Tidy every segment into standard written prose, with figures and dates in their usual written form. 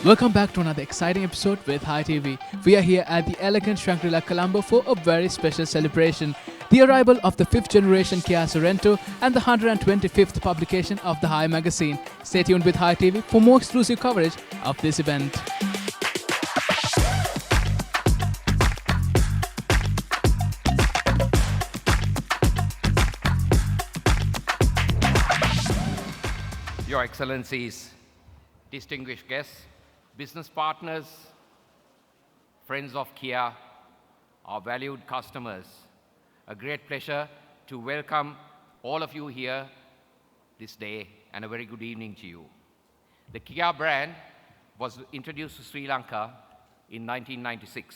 Welcome back to another exciting episode with Hi TV. We are here at the elegant Shangri-La Colombo for a very special celebration. The arrival of the 5th generation Kia Sorento and the 125th publication of the Hi magazine. Stay tuned with Hi TV for more exclusive coverage of this event. Your Excellencies, distinguished guests, business partners, friends of Kia, our valued customers, a great pleasure to welcome all of you here this day and a very good evening to you. The Kia brand was introduced to Sri Lanka in 1996.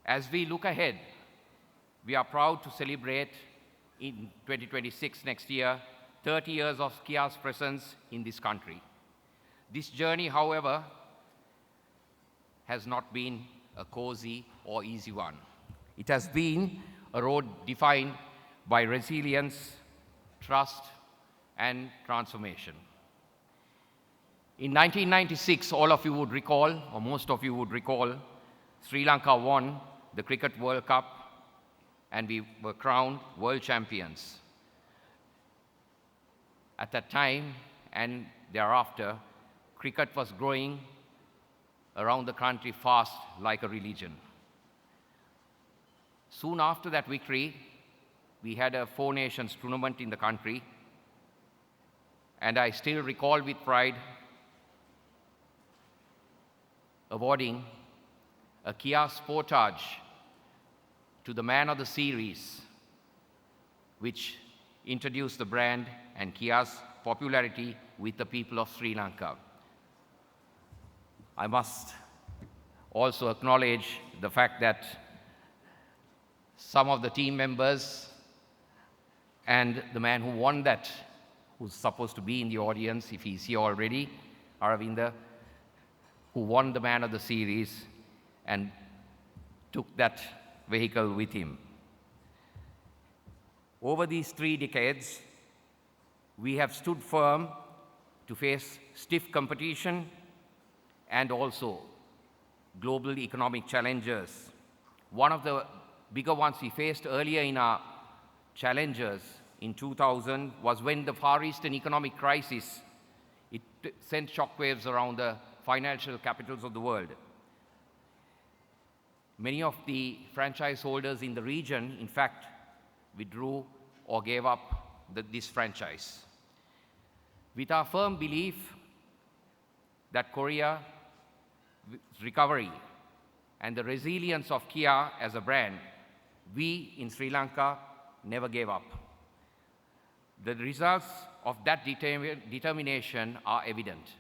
As we look ahead, we are proud to celebrate in 2026 next year 30 years of Kia's presence in this country. This journey, however, has not been a cozy or easy one. It has been a road defined by resilience, trust, and transformation. In 1996, all of you would recall, or most of you would recall, Sri Lanka won the Cricket World Cup and we were crowned world champions. At that time and thereafter, cricket was growing around the country fast like a religion. Soon after that victory, we had a Four Nations tournament in the country, and I still recall with pride awarding a Kia Sportage to the man of the series, which introduced the brand and Kia's popularity with the people of Sri Lanka. I must also acknowledge the fact that some of the team members and the man who won that, who's supposed to be in the audience if he's here already, Aravinda, who won the man of the series and took that vehicle with him. Over these 3 decades, we have stood firm to face stiff competition and also global economic challenges. One of the bigger ones we faced earlier in our challenges in 2000 was when the Far Eastern economic crisis, it sent shockwaves around the financial capitals of the world. Many of the franchise holders in the region, in fact, withdrew or gave up this franchise. With our firm belief that Korea's recovery and the resilience of Kia as a brand, we in Sri Lanka never gave up. The results of that determination are evident.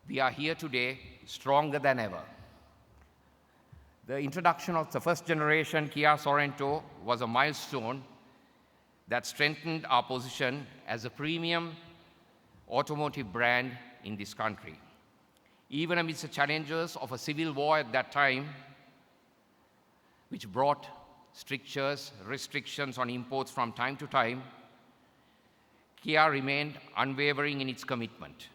We are here today stronger than ever. The introduction of the first generation Kia Sorento was a milestone that strengthened our position as a premium automotive brand in this country. Even amidst the challenges of a civil war at that time, which brought strictures, restrictions on imports from time to time, Kia remained unwavering in its commitment.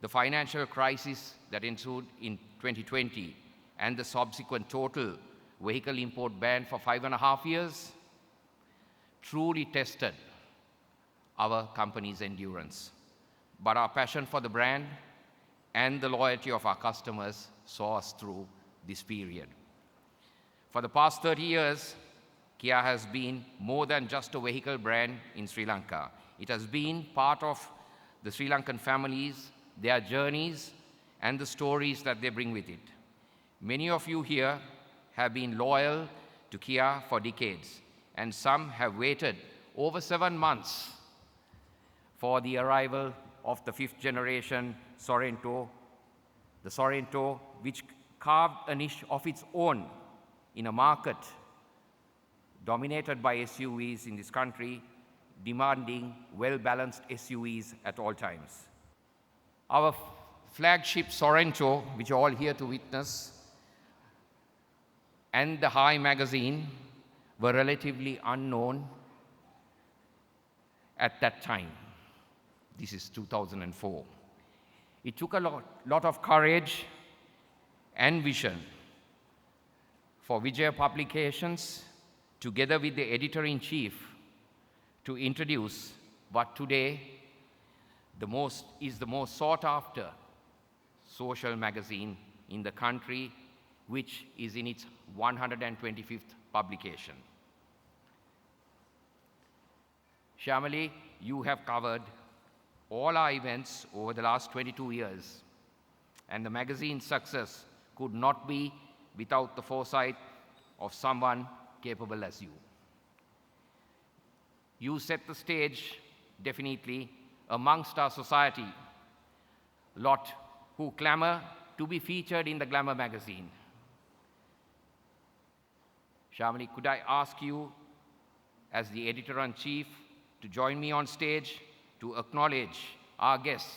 The financial crisis that ensued in 2020 and the subsequent total vehicle import ban for 5.5 years truly tested our company's endurance. But our passion for the brand and the loyalty of our customers saw us through this period. For the past 30 years, Kia has been more than just a vehicle brand in Sri Lanka. It has been part of the Sri Lankan families, their journeys, and the stories that they bring with it. Many of you here have been loyal to Kia for decades, and some have waited over 7 months for the arrival of the 5th generation Sorento, the Sorento which carved a niche of its own in a market dominated by SUVs in this country, demanding well-balanced SUVs at all times. Our flagship Sorento, which you're all here to witness, and the Hi magazine were relatively unknown at that time. This is 2004. It took a lot of courage and vision for Vijaya Publications, together with the editor-in-chief, to introduce what today is the most sought-after social magazine in the country, which is in its 125th publication. Shyamali, you have covered all our events over the last 22 years, and the magazine's success could not be without the foresight of someone capable as you. You set the stage, definitely, amongst our society, lot who clamor to be featured in the Glamour magazine. Shyamali, could I ask you, as the editor-in-chief, to join me on stage to acknowledge our guests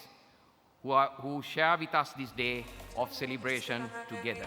who share with us this day of celebration together.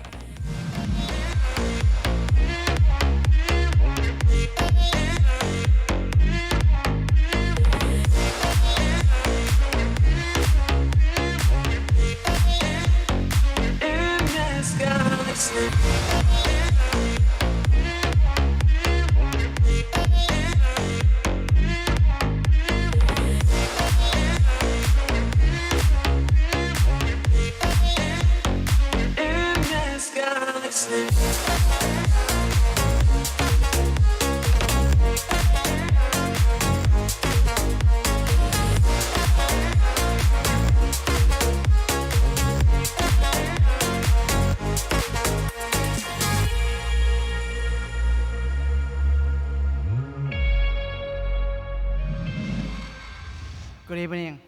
Good evening,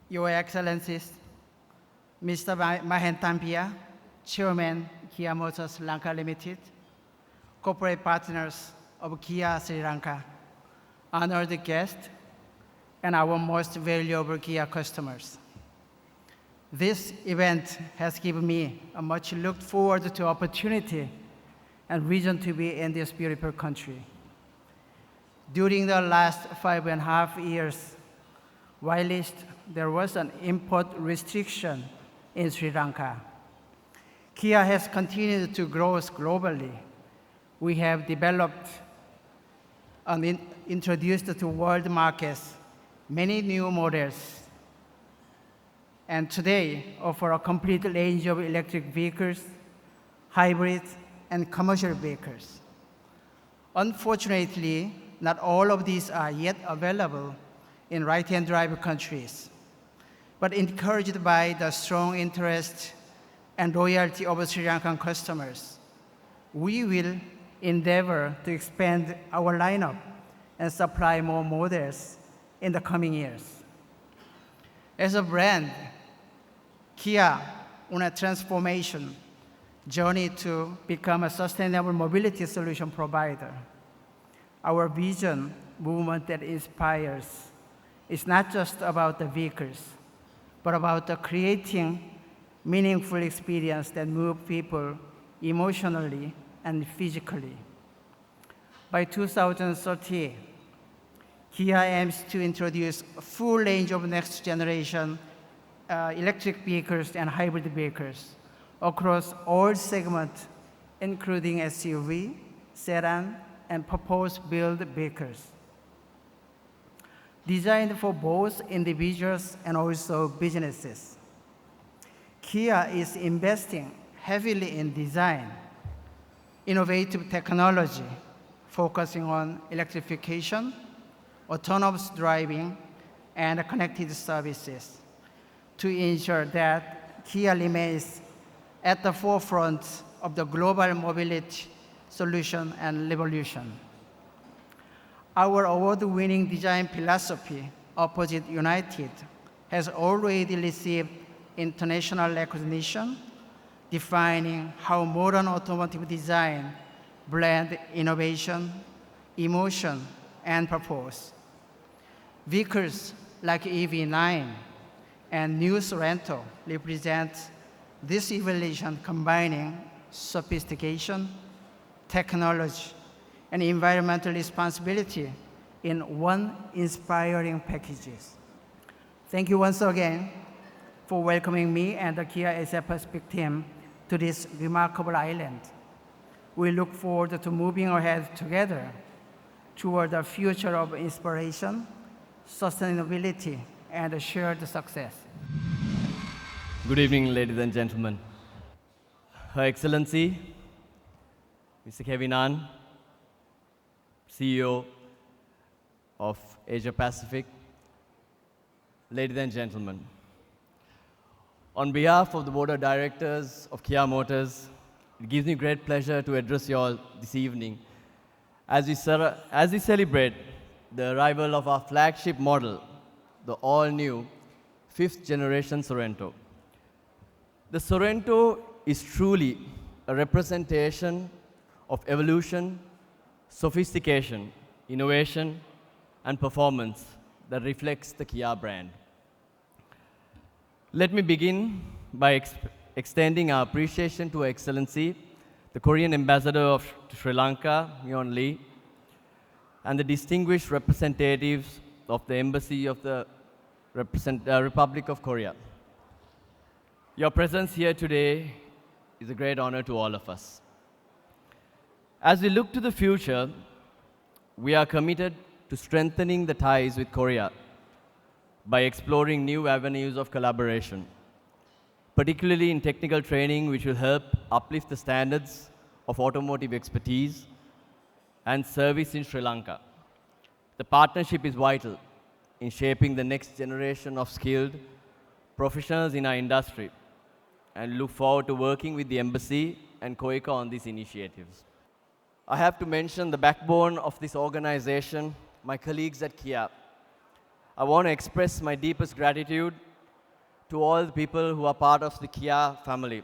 Your Excellencies, Mr. Mahen Tampia, Chairman, Kia Motors Lanka Limited, corporate partners of Kia Sri Lanka, honored guests, and our most valuable Kia customers. This event has given me a much looked forward to opportunity and reason to be in this beautiful country. During the last 5.5 years, whilst there was an import restriction in Sri Lanka, Kia has continued to grow globally. We have developed and introduced to world markets many new models, and today offer a complete range of electric vehicles, hybrids, and commercial vehicles. Unfortunately, not all of these are yet available in right-hand drive countries, but encouraged by the strong interest and loyalty of Sri Lankan customers, we will endeavor to expand our lineup and supply more models in the coming years. As a brand, Kia on a transformation journey to become a sustainable mobility solution provider. Our vision, movement that inspires, is not just about the vehicles, but about the creating meaningful experience that move people emotionally and physically. By 2030, Kia aims to introduce a full range of next generation electric vehicles and hybrid vehicles across all segments, including SUV, sedan, and purpose-built vehicles. Designed for both individuals and also businesses, Kia is investing heavily in design, innovative technology, focusing on electrification, autonomous driving, and connected services to ensure that Kia remains at the forefront of the global mobility solution and revolution. Our award-winning design philosophy, Opposite United, has already received international recognition, defining how modern automotive design blends innovation, emotion, and purpose. Vehicles like EV9 and new Sorento represent this evolution, combining sophistication, technology, and environmental responsibility in one inspiring package. Thank you once again for welcoming me and the Kia Asia Pacific team to this remarkable island. We look forward to moving ahead together toward a future of inspiration, sustainability, and shared success. Good evening, ladies and gentlemen. Her Excellency, Mr. Kevin An, CEO of Asia Pacific, ladies and gentlemen. On behalf of the Board of Directors of Kia Motors, it gives me great pleasure to address you all this evening as we celebrate the arrival of our flagship model, the all-new 5th generation Sorento. The Sorento is truly a representation of evolution, sophistication, innovation, and performance that reflects the Kia brand. Let me begin by extending our appreciation to Her Excellency, the Korean Ambassador of Sri Lanka, Myon Lee, and the distinguished representatives of the Embassy of the Republic of Korea. Your presence here today is a great honor to all of us. As we look to the future, we are committed to strengthening the ties with Korea by exploring new avenues of collaboration, particularly in technical training, which will help uplift the standards of automotive expertise and service in Sri Lanka. The partnership is vital in shaping the next generation of skilled professionals in our industry, and look forward to working with the Embassy and KOICA on these initiatives. I have to mention the backbone of this organization, my colleagues at Kia. I want to express my deepest gratitude to all the people who are part of the Kia family.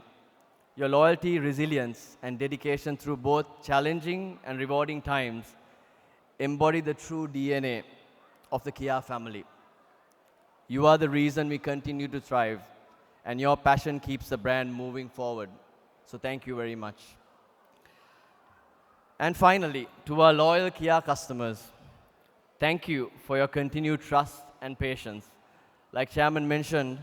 Your loyalty, resilience, and dedication through both challenging and rewarding times embody the true DNA of the Kia family. You are the reason we continue to thrive, and your passion keeps the brand moving forward. So thank you very much. And finally, to our loyal Kia customers, thank you for your continued trust and patience. Like Chairman mentioned,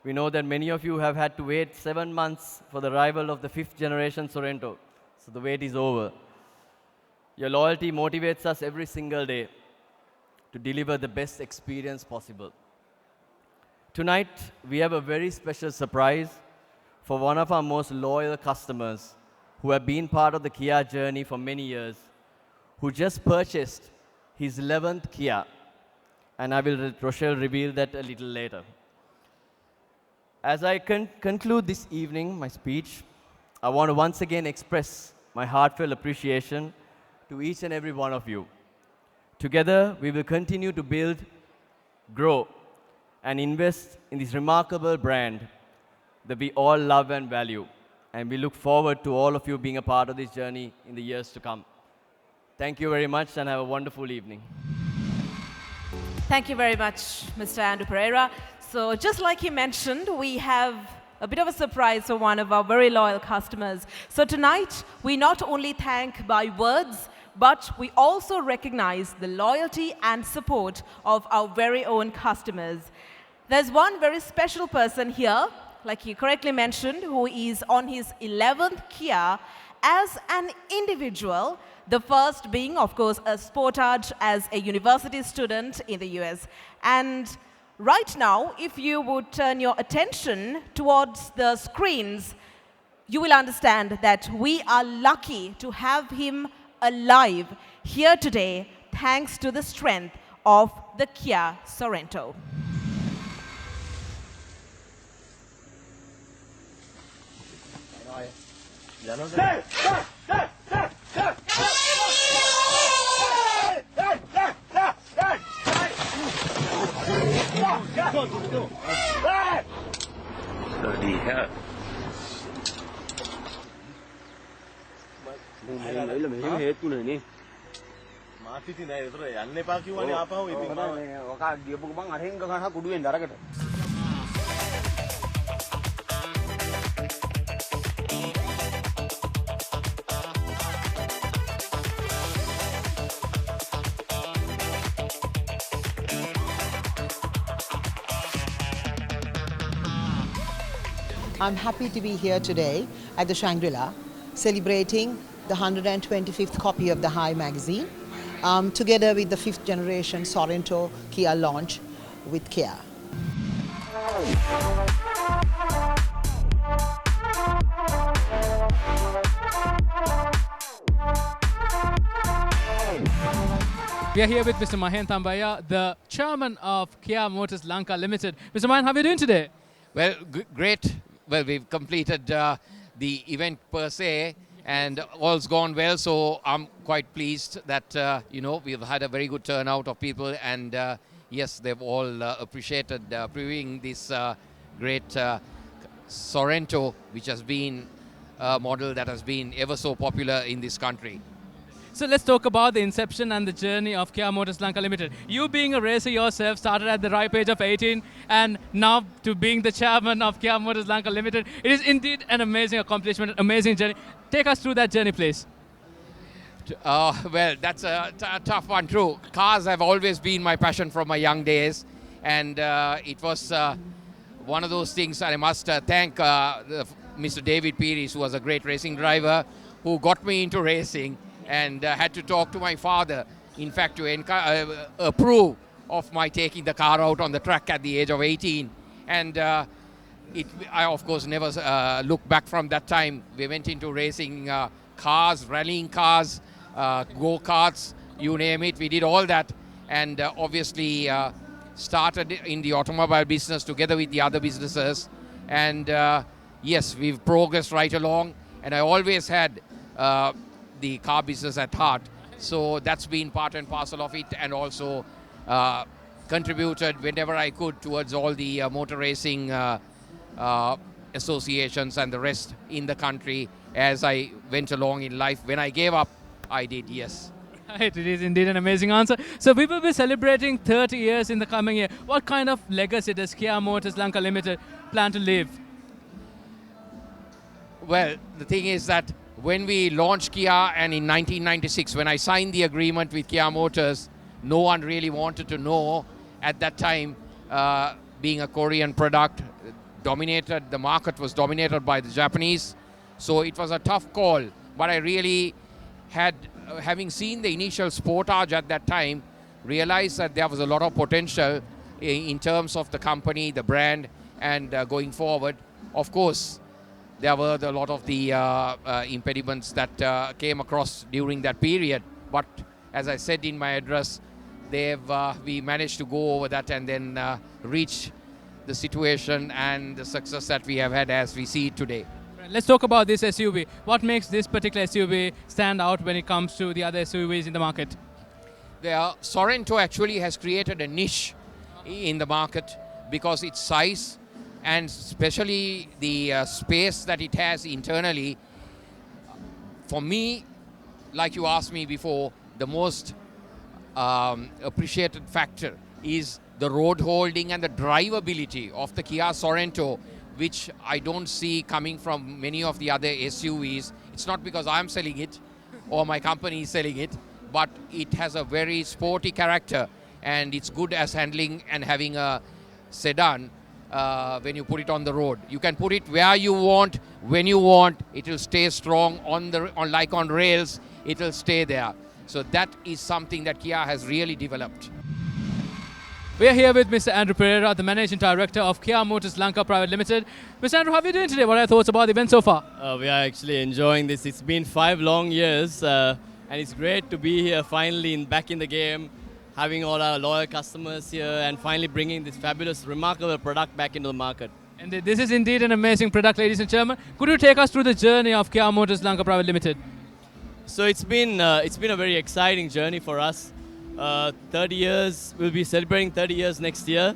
we know that many of you have had to wait 7 months for the arrival of the 5th generation Sorento, so the wait is over. Your loyalty motivates us every single day to deliver the best experience possible. Tonight, we have a very special surprise for one of our most loyal customers who have been part of the Kia journey for many years, who just purchased his 11th Kia. And Rochelle reveal that a little later. As I conclude this evening, my speech, I want to once again express my heartfelt appreciation to each and every one of you. Together, we will continue to build, grow, and invest in this remarkable brand that we all love and value. And we look forward to all of you being a part of this journey in the years to come. Thank you very much and have a wonderful evening. Thank you very much, Mr. Andrew Pereira. So just like he mentioned, we have a bit of a surprise for one of our very loyal customers. So tonight, we not only thank by words, but we also recognize the loyalty and support of our very own customers. There's one very special person here, like he correctly mentioned, who is on his 11th Kia as an individual, the first being, of course, a Sportage as a university student in the US. And right now, if you would turn your attention towards the screens, you will understand that we are lucky to have him alive here today, thanks to the strength of the Kia Sorento. නෑ මෙහෙම හේතුනේ නේ මාත් ඉතින් නෑ ඒතර යන්න එපා කිව්වනේ ආපහු ඉතින් මම ඔක ගියපු ගමන් අරහෙන් ගහන කුඩුවෙන් දරකට I'm happy to be here today at the Shangri-La celebrating the 125th copy of the Hi magazine together with the 5th generation Sorento Kia launch with Kia. We are here with Mr. Mahen Tambaya, the chairman of Kia Motors Lanka Limited. Mr. Mahen, how are you doing today? Well, great. Well, we've completed the event per se, and all's gone well. So I'm quite pleased that we've had a very good turnout of people, and yes, they've all appreciated previewing this great Sorento, which has been a model that has been ever so popular in this country. So let's talk about the inception and the journey of Kia Motors Lanka Limited. You being a racer yourself, started at the ripe age of 18, and now to being the chairman of Kia Motors Lanka Limited, it is indeed an amazing accomplishment, amazing journey. Take us through that journey, please. Well, that's a tough one, true. Cars have always been my passion from my young days, and it was one of those things. I must thank Mr. David Pearis, who was a great racing driver, who got me into racing, and had to talk to my father, in fact, to approve of my taking the car out on the track at the age of 18. And I, of course, never looked back from that time. We went into racing cars, rallying cars, go-karts, you name it. We did all that, and obviously started in the automobile business together with the other businesses. And yes, we've progressed right along, and I always had the car business at heart. So that's been part and parcel of it, and also contributed whenever I could towards all the motor racing associations and the rest in the country as I went along in life. When I gave up, I did, yes. Right, it is indeed an amazing answer. So we will be celebrating 30 years in the coming year. What kind of legacy does Kia Motors Lanka Limited plan to leave? Well, the thing is that when we launched Kia, and in 1996, when I signed the agreement with Kia Motors, no one really wanted to know at that time, being a Korean product, the market was dominated by the Japanese. So it was a tough call. But I really had, having seen the initial Sportage at that time, realized that there was a lot of potential in terms of the company, the brand, and going forward. Of course, there were a lot of the impediments that came across during that period. But as I said in my address, we managed to go over that and then reach the situation and the success that we have had as we see it today. Let's talk about this SUV. What makes this particular SUV stand out when it comes to the other SUVs in the market? The Sorento actually has created a niche in the market because its size, and especially the space that it has internally. For me, like you asked me before, the most appreciated factor is the road holding and the drivability of the Kia Sorento, which I don't see coming from many of the other SUVs. It's not because I'm selling it or my company is selling it, but it has a very sporty character, and it's good as handling and having a sedan. When you put it on the road, you can put it where you want, when you want. It will stay strong like on rails. It will stay there. So that is something that Kia has really developed. We are here with Mr. Andrew Pereira, the Managing Director of Kia Motors Lanka Private Limited. Mr. Andrew, how are you doing today? What are your thoughts about the event so far? We are actually enjoying this. It's been 5 long years, and it's great to be here finally back in the game, having all our loyal customers here, and finally bringing this fabulous, remarkable product back into the market. And this is indeed an amazing product, ladies and gentlemen. Could you take us through the journey of Kia Motors Lanka Private Limited? So it's been a very exciting journey for us. 30 years, we'll be celebrating 30 years next year,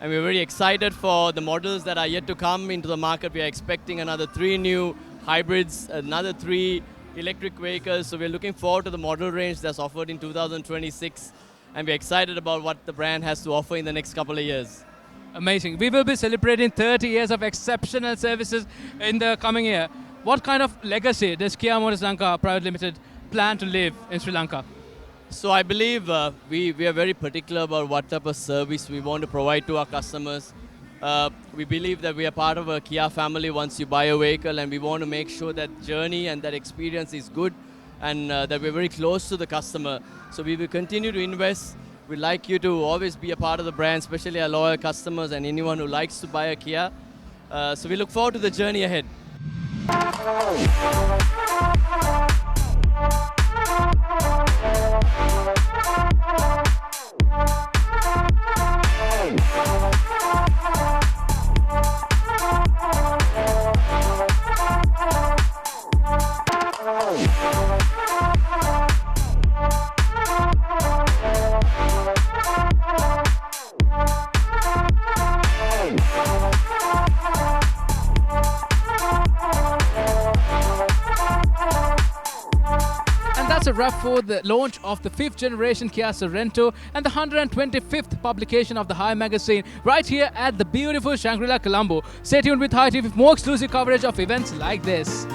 and we're very excited for the models that are yet to come into the market. We are expecting another 3 new hybrids, another 3 electric vehicles. So we're looking forward to the model range that's offered in 2026. And we're excited about what the brand has to offer in the next couple of years. Amazing. We will be celebrating 30 years of exceptional services in the coming year. What kind of legacy does Kia Motors Lanka Private Limited plan to leave in Sri Lanka? So I believe we are very particular about what type of service we want to provide to our customers. We believe that we are part of a Kia family once you buy a vehicle, and we want to make sure that journey and that experience is good, and that we're very close to the customer. So we will continue to invest. We'd like you to always be a part of the brand, especially our loyal customers and anyone who likes to buy a Kia. So we look forward to the journey ahead. That's a wrap for the launch of the 5th generation Kia Sorento and the 125th publication of the Hi magazine right here at the beautiful Shangri-La, Colombo. Stay tuned with Hi TV for more exclusive coverage of events like this.